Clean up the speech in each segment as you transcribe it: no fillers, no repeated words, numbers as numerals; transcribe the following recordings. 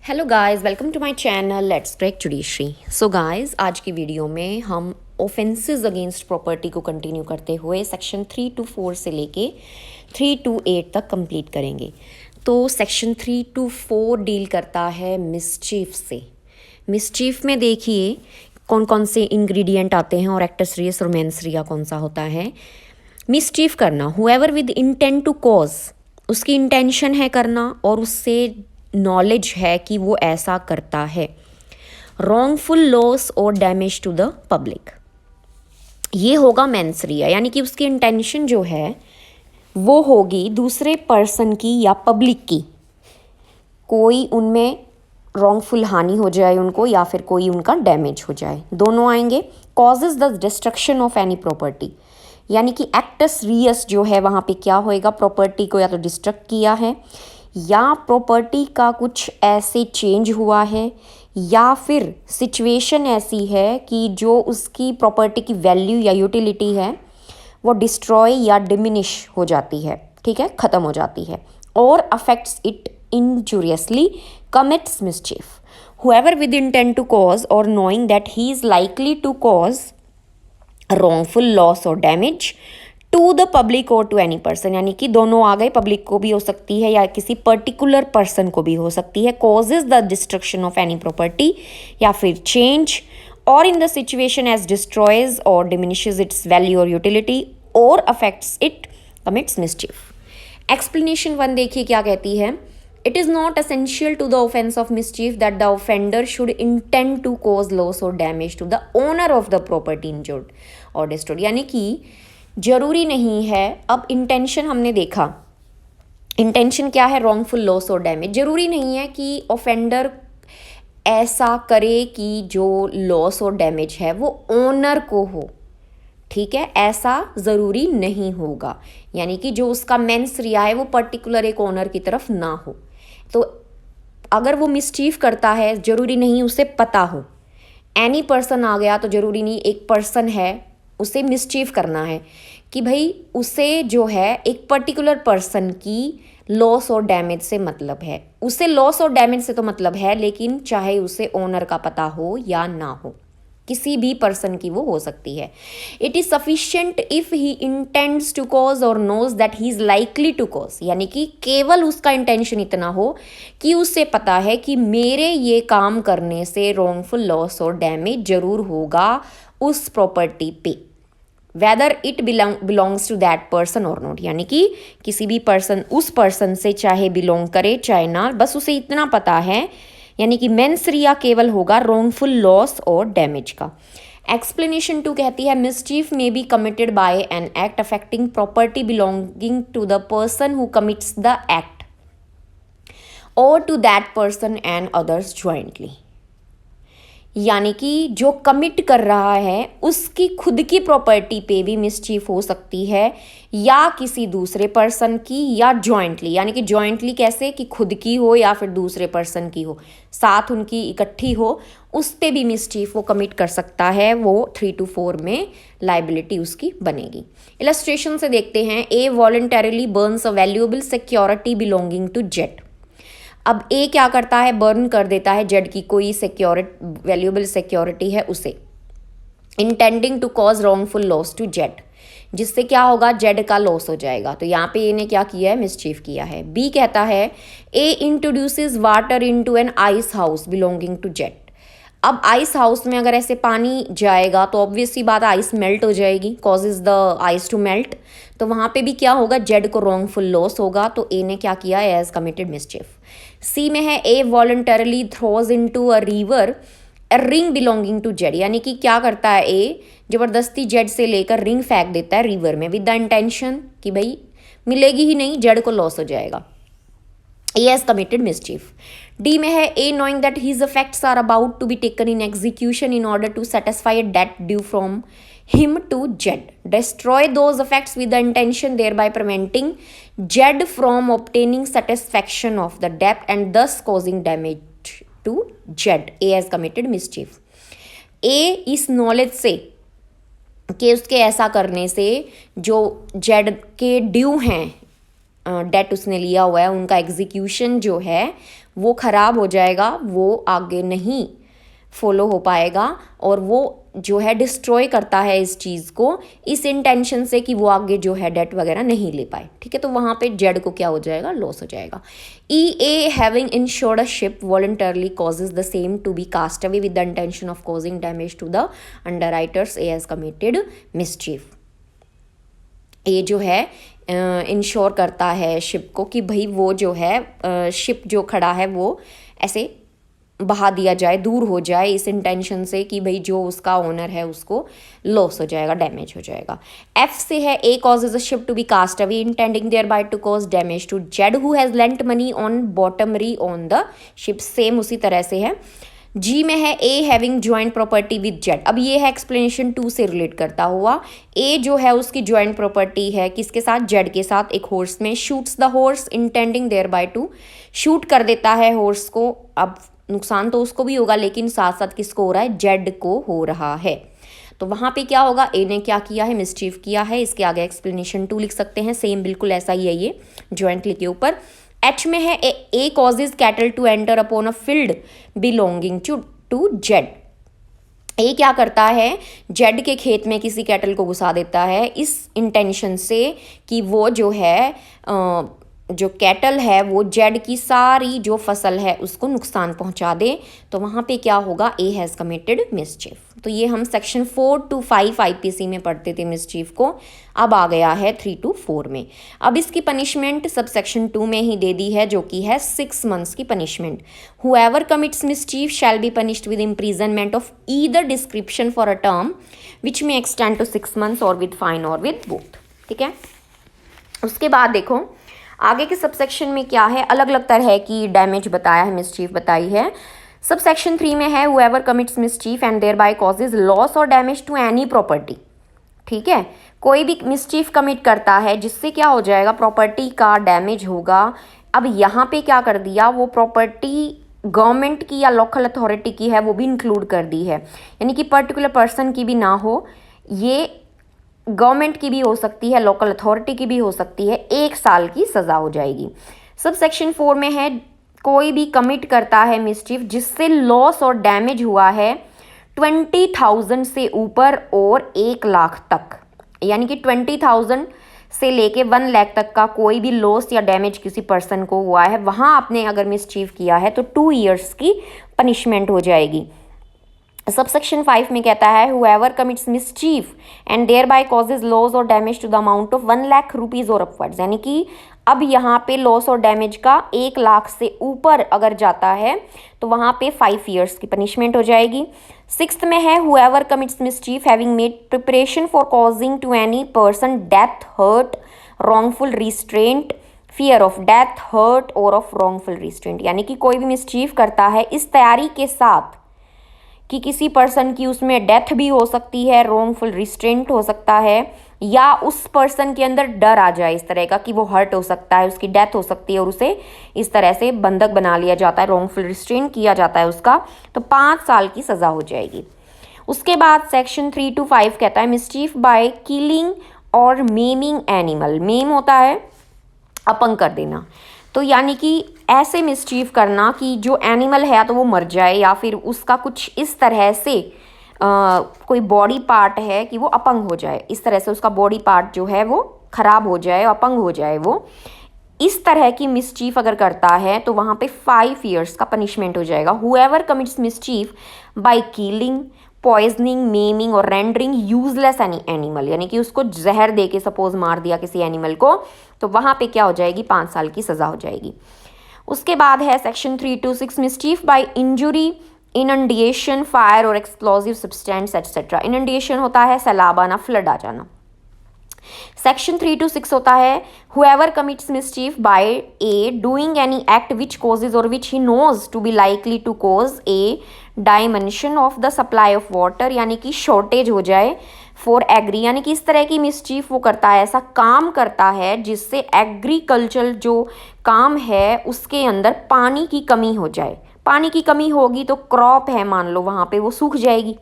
Hello guys, welcome to my channel let's crack judiciary. So guys, आज की video में हम ऑफेंसेस अगेंस्ट प्रॉपर्टी को कंटिन्यू करते हुए सेक्शन 3 to 4 से लेके 3 to 8 तक कंप्लीट करेंगे। तो सेक्शन 3 to 4 डील करता है मिसचीफ से। मिसचीफ में देखिए कौन कौन से इंग्रेडिएंट आते हैं और एक्टस रियस और मेंस रिया कौन सा होता है। मिसचीफ करना, whoever with intent to cause, उसकी इंटेंशन है करना और उससे नॉलेज है कि वो ऐसा करता है। रॉन्गफुल लॉस और डैमेज टू द पब्लिक, ये होगा मेंस रिया, यानी कि उसकी इंटेंशन जो है वो होगी दूसरे पर्सन की या पब्लिक की, कोई उनमें रॉन्गफुल हानि हो जाए उनको या फिर कोई उनका डैमेज हो जाए, दोनों आएंगे। Causes the destruction of any property, यानी कि एक्टस रियस जो है वहाँ पे क्या होएगा, प्रॉपर्टी को या तो डिस्ट्रक्ट किया है या प्रॉपर्टी का कुछ ऐसे चेंज हुआ है या फिर सिचुएशन ऐसी है कि जो उसकी प्रॉपर्टी की वैल्यू या यूटिलिटी है वो डिस्ट्रॉय या डिमिनिश हो जाती है, ठीक है, ख़त्म हो जाती है, और affects it injuriously commits mischief. Whoever with intent to cause or knowing that he is likely to cause wrongful loss or damage to the public or to any person, यानी कि दोनों आ गए, पब्लिक को भी हो सकती है या किसी पर्टिकुलर पर्सन को भी हो सकती है। causes the destruction of any property या फिर change or in the situation as destroys or diminishes its value or utility or affects it commits mischief. Explanation 1 देखिए क्या कहती है। It is not essential to the offense of mischief that the offender should intend to cause loss or damage to the owner of the property injured or destroyed, यानी कि जरूरी नहीं है। अब इंटेंशन हमने देखा, इंटेंशन क्या है, रॉन्गफुल लॉस और डैमेज। जरूरी नहीं है कि ऑफेंडर ऐसा करे कि जो लॉस और डैमेज है वो ओनर को हो, ठीक है, ऐसा ज़रूरी नहीं होगा, यानी कि जो उसका मेंस रिया है वो पर्टिकुलर एक ओनर की तरफ ना हो। तो अगर वो मिसचीफ करता है ज़रूरी नहीं उसे पता हो, एनी पर्सन आ गया तो ज़रूरी नहीं एक पर्सन है उसे मिसचीफ करना है कि भाई उसे जो है एक पर्टिकुलर पर्सन की लॉस और डैमेज से मतलब है, उसे लॉस और डैमेज से तो मतलब है, लेकिन चाहे उसे ओनर का पता हो या ना हो, किसी भी पर्सन की वो हो सकती है। It is sufficient if he intends to cause और knows that he is likely to cause, यानी कि केवल उसका इंटेंशन इतना हो कि उसे पता है कि मेरे ये काम करने से रॉन्गफुल लॉस और डैमेज जरूर होगा उस प्रॉपर्टी पे, whether it belongs to that person और नॉट, यानी कि किसी भी पर्सन उस पर्सन से चाहे बिलोंग करे चाहे ना, बस उसे इतना पता है, यानी कि मेंस रिया केवल होगा रॉन्गफुल लॉस और डैमेज का। एक्सप्लेनेशन 2 कहती है mischief may be committed by an act affecting property belonging to the person who commits the act और to that person and others jointly, यानी कि जो कमिट कर रहा है उसकी खुद की प्रॉपर्टी पे भी मिसचीफ हो सकती है या किसी दूसरे पर्सन की या जॉइंटली, यानी कि जॉइंटली कैसे कि खुद की हो या फिर दूसरे पर्सन की हो, साथ उनकी इकट्ठी हो, उस पे भी मिसचीफ वो कमिट कर सकता है, वो 3 to 4 में लाइबिलिटी उसकी बनेगी। इलस्ट्रेशन से देखते हैं। A voluntarily burns a valuable security belonging to Z. अब ए क्या करता है, बर्न कर देता है जेड की कोई वैल्यूएबल सिक्योरिटी है उसे, intending to cause wrongful loss to Z, जिससे क्या होगा, जेड का लॉस हो जाएगा। तो यहाँ पे ए ने क्या किया है, मिसचीफ किया है। बी कहता है A introduces water into an ice house belonging to Z. अब आइस हाउस में अगर ऐसे पानी जाएगा तो ऑब्वियसली बात आइस मेल्ट हो जाएगी, causes the ice to melt, तो वहाँ पे भी क्या होगा, जेड को रॉन्गफुल लॉस होगा। तो ए ने क्या किया, एज कमिटेड मिसचीफ। सी में है A voluntarily throws into a river a ring belonging to Z, यानी कि क्या करता है ए जबरदस्ती जेड से लेकर रिंग फेंक देता है रिवर में विद द इंटेंशन कि भाई मिलेगी ही नहीं, जेड को लॉस हो जाएगा। A has committed mischief. D में है A knowing that his effects are about to be taken in execution in order to satisfy a debt due from him to Z, destroy those effects with the intention thereby preventing Z from obtaining satisfaction of the debt and thus causing damage to Z. A has committed mischief. A इस knowledge से कि उसके ऐसा करने से जो Z के due हैं डेट उसने लिया हुआ है उनका एग्जीक्यूशन जो है वो ख़राब हो जाएगा, वो आगे नहीं फॉलो हो पाएगा और वो जो है डिस्ट्रॉय करता है इस चीज़ को इस इंटेंशन से कि वो आगे जो है डेट वगैरह नहीं ले पाए, ठीक है। तो वहाँ पे जेड को क्या हो जाएगा, लॉस हो जाएगा। E A having insured a ship voluntarily causes the same to be cast away with the intention of causing damage to the underwriters, A has committed mischief. ये जो है इंश्योर करता है शिप को कि भाई वो जो है शिप जो खड़ा है वो ऐसे बहा दिया जाए, दूर हो जाए इस इंटेंशन से कि भाई जो उसका ओनर है उसको लॉस हो जाएगा, डैमेज हो जाएगा। एफ से है A causes a ship to be cast away intending thereby to cause damage to Z who has lent money on bottomry on the ship, same उसी तरह से है। जी में है A having joint property with Z. अब ये है explanation 2 से रिलेट करता हुआ। ए जो है उसकी ज्वाइंट प्रॉपर्टी है किसके साथ, जेड के साथ, एक हॉर्स में। Shoots the horse intending thereby to, शूट कर देता है हॉर्स को। अब नुकसान तो उसको भी होगा लेकिन साथ साथ किसको हो रहा है, जेड को हो रहा है। तो वहाँ पे क्या होगा, ए ने क्या किया है, मिसचीफ किया है। इसके आगे एक्सप्लेनेशन 2 लिख सकते हैं, सेम बिल्कुल ऐसा ही है ये ज्वाइंटली के ऊपर। एच में है A causes cattle to enter upon a field belonging to Z. A क्या करता है, जेड के खेत में किसी कैटल को घुसा देता है इस इंटेंशन से कि वो जो है जो कैटल है वो जेड की सारी जो फसल है उसको नुकसान पहुंचा दे। तो वहाँ पे क्या होगा, ए हैज़ कमिटेड मिसचीफ। तो ये हम सेक्शन 4 to 5 आईपीसी में पढ़ते थे मिसचीफ को, अब आ गया है 3 to 4 में। अब इसकी पनिशमेंट सब सेक्शन 2 में ही दे दी है जो कि है 6 months की punishment. Whoever commits mischief shall be punished with imprisonment of either description for a term which may extend to 6 months और विद फाइन और विद बोथ, ठीक है। उसके बाद देखो आगे के सबसेक्शन में क्या है, अलग अलग तरह की डैमेज बताया है, मिसचीफ बताई है। सबसेक्शन 3 में है whoever commits mischief and thereby causes loss और डैमेज टू एनी प्रॉपर्टी, ठीक है। कोई भी मिसचीफ कमिट करता है जिससे क्या हो जाएगा, प्रॉपर्टी का डैमेज होगा। अब यहाँ पे क्या कर दिया, वो प्रॉपर्टी गवर्नमेंट की या लोकल अथॉरिटी की है वो भी इंक्लूड कर दी है, यानी कि पर्टिकुलर पर्सन की भी ना हो, ये गवर्नमेंट की भी हो सकती है, लोकल अथॉरिटी की भी हो सकती है। 1 साल की सज़ा हो जाएगी। सब सेक्शन 4 में है कोई भी कमिट करता है मिसचीफ जिससे लॉस और डैमेज हुआ है 20,000 से ऊपर और 1 लाख तक, यानी कि 20,000 से लेके 1 लाख तक का कोई भी लॉस या डैमेज किसी पर्सन को हुआ है, वहाँ आपने अगर मिसचीफ किया है तो 2 years की पनिशमेंट हो जाएगी। सबसेक्शन 5 में कहता है whoever commits mischief and thereby causes loss और damage to the amount of 1 lakh rupees और अपवर्ड्स, यानी कि अब यहाँ पे लॉस और डैमेज का 1 लाख से ऊपर अगर जाता है तो वहाँ पे 5 years की पनिशमेंट हो जाएगी। 6th में है whoever commits mischief having made preparation for causing to any person death, hurt, wrongful restraint, fear of death, hurt और ऑफ रॉन्गफुल रिस्ट्रेंट, यानी कि कोई भी मिसचीफ करता है इस तैयारी के साथ कि किसी पर्सन की उसमें डेथ भी हो सकती है, रॉन्गफुल रिस्ट्रेंट हो सकता है, या उस पर्सन के अंदर डर आ जाए इस तरह का कि वो हर्ट हो सकता है, उसकी डेथ हो सकती है और उसे इस तरह से बंधक बना लिया जाता है, रॉन्गफुल रिस्ट्रेंट किया जाता है उसका, तो 5 साल की सज़ा हो जाएगी। उसके बाद सेक्शन 3 to 5 कहता है मिसचीफ बाय किलिंग और मेमिंग एनिमल। मेम होता है अपंग कर देना, तो यानी कि ऐसे मिसचीफ करना कि जो एनिमल है तो वो मर जाए या फिर उसका कुछ इस तरह से कोई बॉडी पार्ट है कि वो अपंग हो जाए, इस तरह से उसका बॉडी पार्ट जो है वो खराब हो जाए, अपंग हो जाए, वो इस तरह की मिसचीफ अगर करता है तो वहाँ पे 5 years का पनिशमेंट हो जाएगा। Whoever commits mischief by killing, poisoning, maiming और रेंडरिंग यूजलेस एनी एनिमल, यानी कि उसको जहर दे के सपोज मार दिया किसी एनिमल को, तो वहाँ पे क्या हो जाएगी, 5 साल की सज़ा हो जाएगी। उसके बाद है section 3 to 6 mischief by injury, inundation, fire और एक्सप्लोजिव सब्सटेंस एटसेट्रा। इनंडिएशन होता है सैलाब आना, फ्लड आ जाना। सेक्शन 3 to 6 होता है whoever commits mischief by a doing any act which causes और which he knows to be likely to cause a dimension of the supply of water, यानी कि शॉर्टेज हो जाए फॉर एग्री, यानी कि इस तरह की मिसचीफ वो करता है, ऐसा काम करता है जिससे एग्रीकल्चर जो काम है उसके अंदर पानी की कमी हो जाए। पानी की कमी होगी तो क्रॉप है मान लो वहाँ पे वो सूख जाएगी,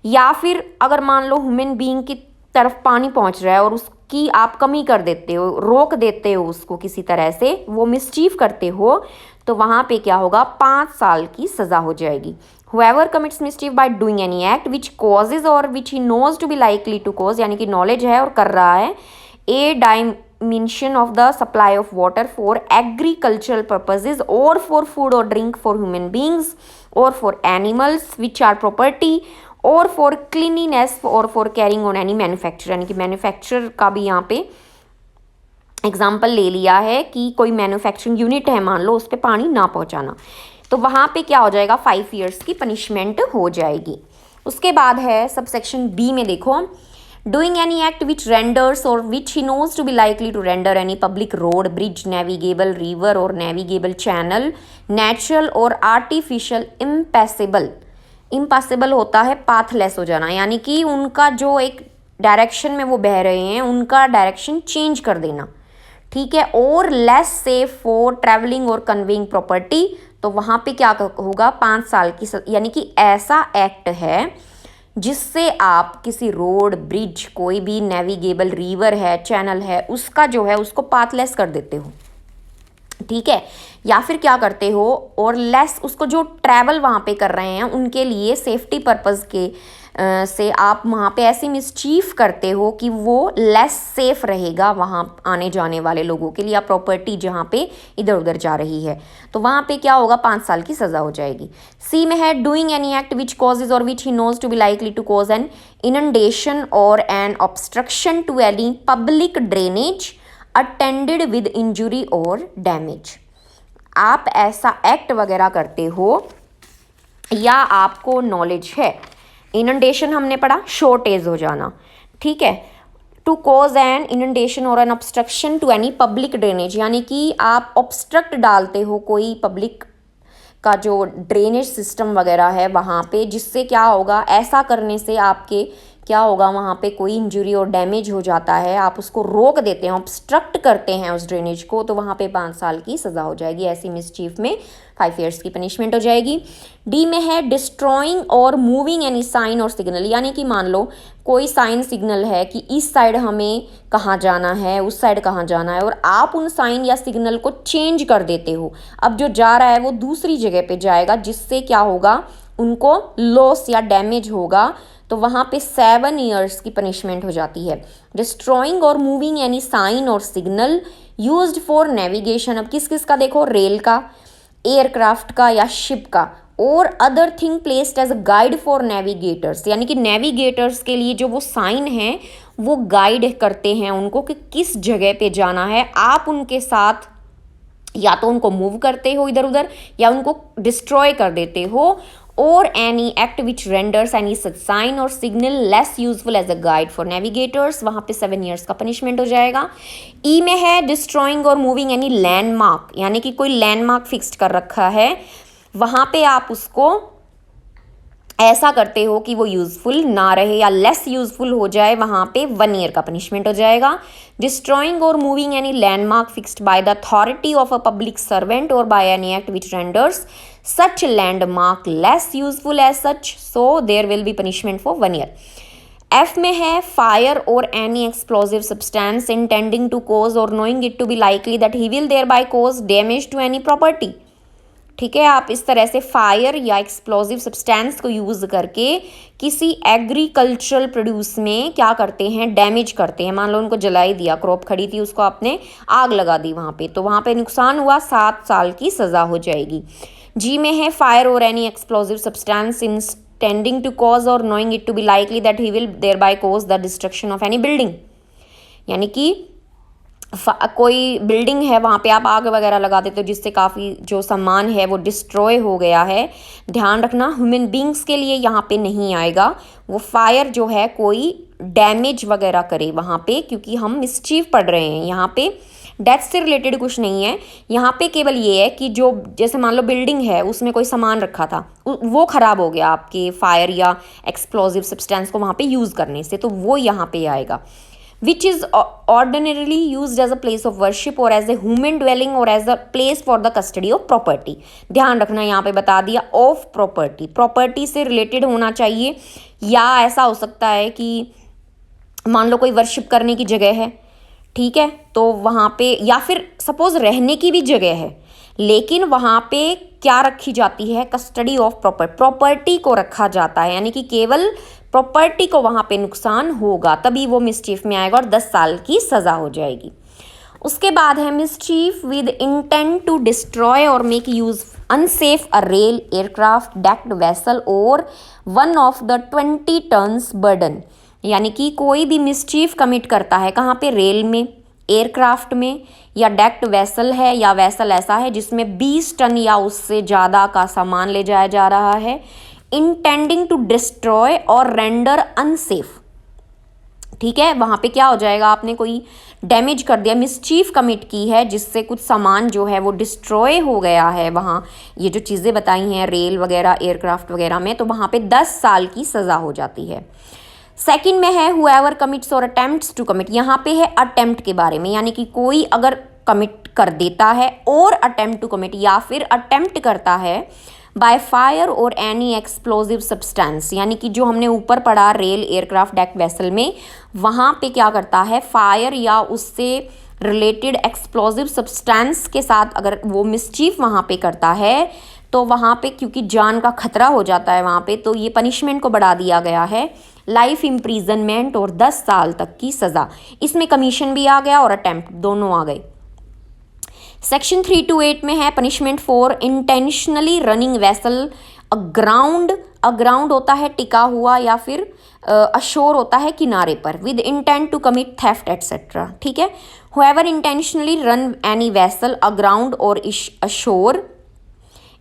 या फिर अगर मान लो ह्यूमन बीइंग की तरफ पानी पहुँच रहा है और उसकी आप कमी कर देते हो, रोक देते हो उसको किसी तरह से, वो मिसचीफ करते हो, तो वहाँ पे क्या होगा, 5 साल की सज़ा हो जाएगी। Whoever commits mischief by doing any act which causes or which he knows to be likely to cause, यानी कि नॉलेज है और कर रहा है, a diminution of the supply of water for agricultural purposes or for food or drink for human beings or for animals which are property or for cleanliness or for carrying on any manufacture, यानी कि manufacture का भी यहाँ पे example ले लिया है कि कोई मैन्युफैक्चरिंग यूनिट है, मान लो, उस पर पानी ना पहुँचाना, तो वहाँ पे क्या हो जाएगा, 5 ईयर्स की पनिशमेंट हो जाएगी। उसके बाद है सबसेक्शन बी में देखो, doing any act which renders और which he knows to be likely to render any public road, bridge, navigable river और नेविगेबल चैनल नेचुरल और आर्टिफिशियल इम्पैसेबल। इम्पॉसिबल होता है पाथलेस हो जाना, यानी कि उनका जो एक डायरेक्शन में वो बह रहे हैं उनका डायरेक्शन चेंज कर देना, ठीक है। और लेस सेफ फॉर ट्रैवलिंग और कन्वेइंग प्रॉपर्टी, तो वहाँ पे क्या होगा, 5 साल की यानी कि ऐसा एक्ट है जिससे आप किसी रोड, ब्रिज, कोई भी नेविगेबल रिवर है, चैनल है, उसका जो है उसको पाथलेस कर देते हो, ठीक है। या फिर क्या करते हो, और लेस उसको जो ट्रैवल वहाँ पे कर रहे हैं उनके लिए सेफ्टी पर्पज़ के से आप वहाँ पे ऐसी मिसचीफ करते हो कि वो लेस सेफ रहेगा वहाँ आने जाने वाले लोगों के लिए, या प्रॉपर्टी जहाँ पे इधर उधर जा रही है, तो वहाँ पे क्या होगा, 5 साल की सज़ा हो जाएगी। सी में है doing any act which causes और which he knows to be likely to cause an inundation और an obstruction to any public drainage attended with injury और डैमेज। आप ऐसा एक्ट वगैरह करते हो या आपको नॉलेज है, इनंडेशन हमने पढ़ा, शॉर्टेज हो जाना, ठीक है। टू कॉज एन इनंडेशन और an obstruction to any public drainage, यानी कि आप ऑब्स्ट्रक्ट डालते हो कोई पब्लिक का जो ड्रेनेज सिस्टम वगैरह है वहाँ पे, जिससे क्या होगा, ऐसा करने से आपके क्या होगा, वहाँ पे कोई इंजरी और डैमेज हो जाता है, आप उसको रोक देते हैं, ऑब्स्ट्रक्ट करते हैं उस ड्रेनेज को, तो वहाँ पे 5 साल की सज़ा हो जाएगी। ऐसी मिसचीफ में 5 ईयर्स की पनिशमेंट हो जाएगी। डी में है डिस्ट्रॉइंग और मूविंग एनी साइन और सिग्नल, यानी कि मान लो कोई साइन सिग्नल है कि इस साइड हमें कहाँ जाना है, उस साइड कहाँ जाना है, और आप उन साइन या सिग्नल को चेंज कर देते हो, अब जो जा रहा है वो दूसरी जगह पे जाएगा, जिससे क्या होगा, उनको लॉस या डैमेज होगा, तो वहाँ पे 7 ईयर्स की पनिशमेंट हो जाती है। डिस्ट्रॉइंग और मूविंग एनी साइन और सिग्नल यूज्ड फॉर नेविगेशन, अब किस किस का देखो, रेल का, एयरक्राफ्ट का या शिप का, और other thing placed as a guide for navigators, यानी कि नेविगेटर्स के लिए जो वो साइन है वो गाइड करते हैं उनको कि किस जगह पे जाना है। आप उनके साथ या तो उनको मूव करते हो इधर उधर या उनको डिस्ट्रॉय कर देते हो, और any act which renders any such sign और signal less useful as a guide for navigators, वहाँ पे 7 ईयर्स का पनिशमेंट हो जाएगा। ई में है डिस्ट्रॉइंग और मूविंग एनी लैंडमार्क, यानी कि कोई लैंडमार्क फिक्स्ड कर रखा है, वहाँ पे आप उसको ऐसा करते हो कि वो यूज़फुल ना रहे या लेस यूज़फुल हो जाए, वहाँ पे 1 ईयर का पनिशमेंट हो जाएगा। डिस्ट्रॉइंग और moving any landmark fixed by the authority of a public servant और by any act which renders such landmark less useful as such, so there will be punishment for 1 year. F में है fire or any explosive substance intending to cause or knowing it to be likely that he will thereby cause damage to any property, ठीक है। आप इस तरह से fire या explosive substance को यूज़ करके किसी एग्रीकल्चरल प्रोड्यूस में क्या करते हैं, डैमेज करते हैं। मान लो उनको जला ही दिया, क्रॉप खड़ी थी उसको आपने आग लगा दी वहाँ पे, तो वहाँ पे नुकसान हुआ, 7 साल की सज़ा हो जाएगी। जी में है फायर और any explosive substance intending to cause or knowing it to be likely that he will thereby cause the destruction of any building, यानी कि कोई बिल्डिंग है वहाँ पे आप आग वगैरह लगा देते हो जिससे काफ़ी जो सामान है वो डिस्ट्रॉय हो गया है। ध्यान रखना ह्यूमन बींग्स के लिए यहाँ पे नहीं आएगा वो फायर जो है कोई डैमेज वगैरह करे वहाँ पे, क्योंकि हम मिसचीफ पढ़ रहे हैं यहाँ पे, डेथ से रिलेटेड कुछ नहीं है। यहाँ पे केवल ये है कि जो जैसे मान लो बिल्डिंग है उसमें कोई सामान रखा था वो ख़राब हो गया आपके फायर या एक्सप्लोजिव सब्सटेंस को वहाँ पे यूज़ करने से, तो वो यहाँ पे आएगा। which is ordinarily used as a place of worship or as a human dwelling or as a place for the custody of property। ध्यान रखना यहाँ पे बता दिया ऑफ प्रॉपर्टी, प्रॉपर्टी से रिलेटेड होना चाहिए, या ऐसा हो सकता है कि मान लो कोई वर्शिप करने की जगह है, ठीक है, तो वहाँ पे या फिर सपोज रहने की भी जगह है, लेकिन वहाँ पे क्या रखी जाती है, कस्टडी ऑफ प्रॉपर्टी को रखा जाता है, यानी कि केवल प्रॉपर्टी को वहाँ पे नुकसान होगा तभी वो मिसचीफ में आएगा और 10 साल की सज़ा हो जाएगी। उसके बाद है mischief with intent to destroy और make use unsafe a rail, aircraft, decked vessel और one of the 20 tons burden, यानी कि कोई भी मिसचीफ कमिट करता है कहाँ पे, रेल में, एयरक्राफ्ट में, या डेक्ड वेसल है या वेसल ऐसा है जिसमें 20 टन या उससे ज़्यादा का सामान ले जाया जा रहा है, इंटेंडिंग टू डिस्ट्रॉय और रेंडर अनसेफ। ठीक है, वहाँ पे क्या हो जाएगा, आपने कोई डैमेज कर दिया, मिसचीफ कमिट की है जिससे कुछ सामान जो है वो डिस्ट्रॉय हो गया है वहाँ, ये जो चीज़ें बताई हैं रेल वगैरह, एयरक्राफ्ट वगैरह में, तो वहाँ पे 10 साल की सज़ा हो जाती है। सेकंड में है हुएवर कमिट्स और अटेम्प्ट्स टू कमिट, यहाँ पे है अटेम्प्ट के बारे में, यानी कि कोई अगर कमिट कर देता है और अटेम्प्ट टू कमिट या फिर अटेम्प्ट करता है बाय फायर और एनी एक्सप्लोजिव सब्सटेंस, यानी कि जो हमने ऊपर पढ़ा रेल, एयरक्राफ्ट, डेक वेसल में, वहाँ पे क्या करता है, फायर या उससे रिलेटेड एक्सप्लोजिव सब्सटेंस के साथ अगर वो मिसचीफ वहाँ पे करता है तो वहाँ पे क्योंकि जान का खतरा हो जाता है वहाँ पे, तो ये पनिशमेंट को बढ़ा दिया गया है, लाइफ इम्प्रीजनमेंट और 10 साल तक की सज़ा। इसमें कमीशन भी आ गया और अटेम्प्ट दोनों आ गए। सेक्शन 328 में है punishment for intentionally running vessel aground, aground होता है टिका हुआ या फिर अशोर होता है किनारे पर, with intent to commit theft etcetera. ठीक है, whoever intentionally run any vessel aground और ashore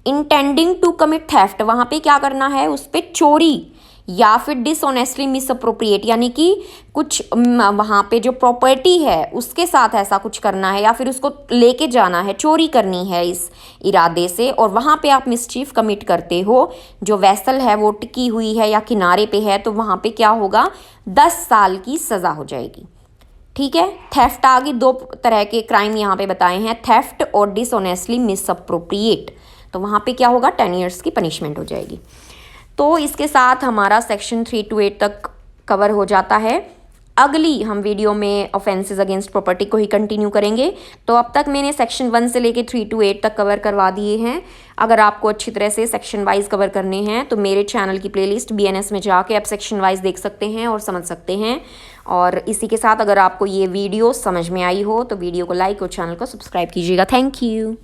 intending to commit theft, वहाँ पे क्या करना है, उस पर चोरी या फिर डिसऑनेस्टली मिसअप्रोप्रिएट, यानी कि कुछ वहाँ पे जो प्रॉपर्टी है उसके साथ ऐसा कुछ करना है या फिर उसको लेके जाना है, चोरी करनी है इस इरादे से, और वहाँ पे आप मिसचीफ कमिट करते हो, जो वेसल है वो टिकी हुई है या किनारे पे है, तो वहाँ पे क्या होगा, 10 साल की सज़ा हो जाएगी। ठीक है, थेफ्ट आ गई, 2 तरह के क्राइम यहाँ पे बताए हैं, थेफ्ट और डिसऑनेस्टली मिसअप्रोप्रिएट, तो वहाँ पे क्या होगा, 10 ईयर्स की पनिशमेंट हो जाएगी। तो इसके साथ हमारा सेक्शन 328 तक कवर हो जाता है। अगली हम वीडियो में ऑफेंसेस अगेंस्ट प्रॉपर्टी को ही कंटिन्यू करेंगे। तो अब तक मैंने सेक्शन 1 से लेके 3 to 8 तक कवर करवा दिए हैं। अगर आपको अच्छी तरह से सेक्शन वाइज कवर करने हैं तो मेरे चैनल की प्लेलिस्ट BNS में जाके आप सेक्शन वाइज देख सकते हैं और समझ सकते हैं। और इसी के साथ अगर आपको ये वीडियो समझ में आई हो तो वीडियो को लाइक और चैनल को सब्सक्राइब कीजिएगा। Thank you.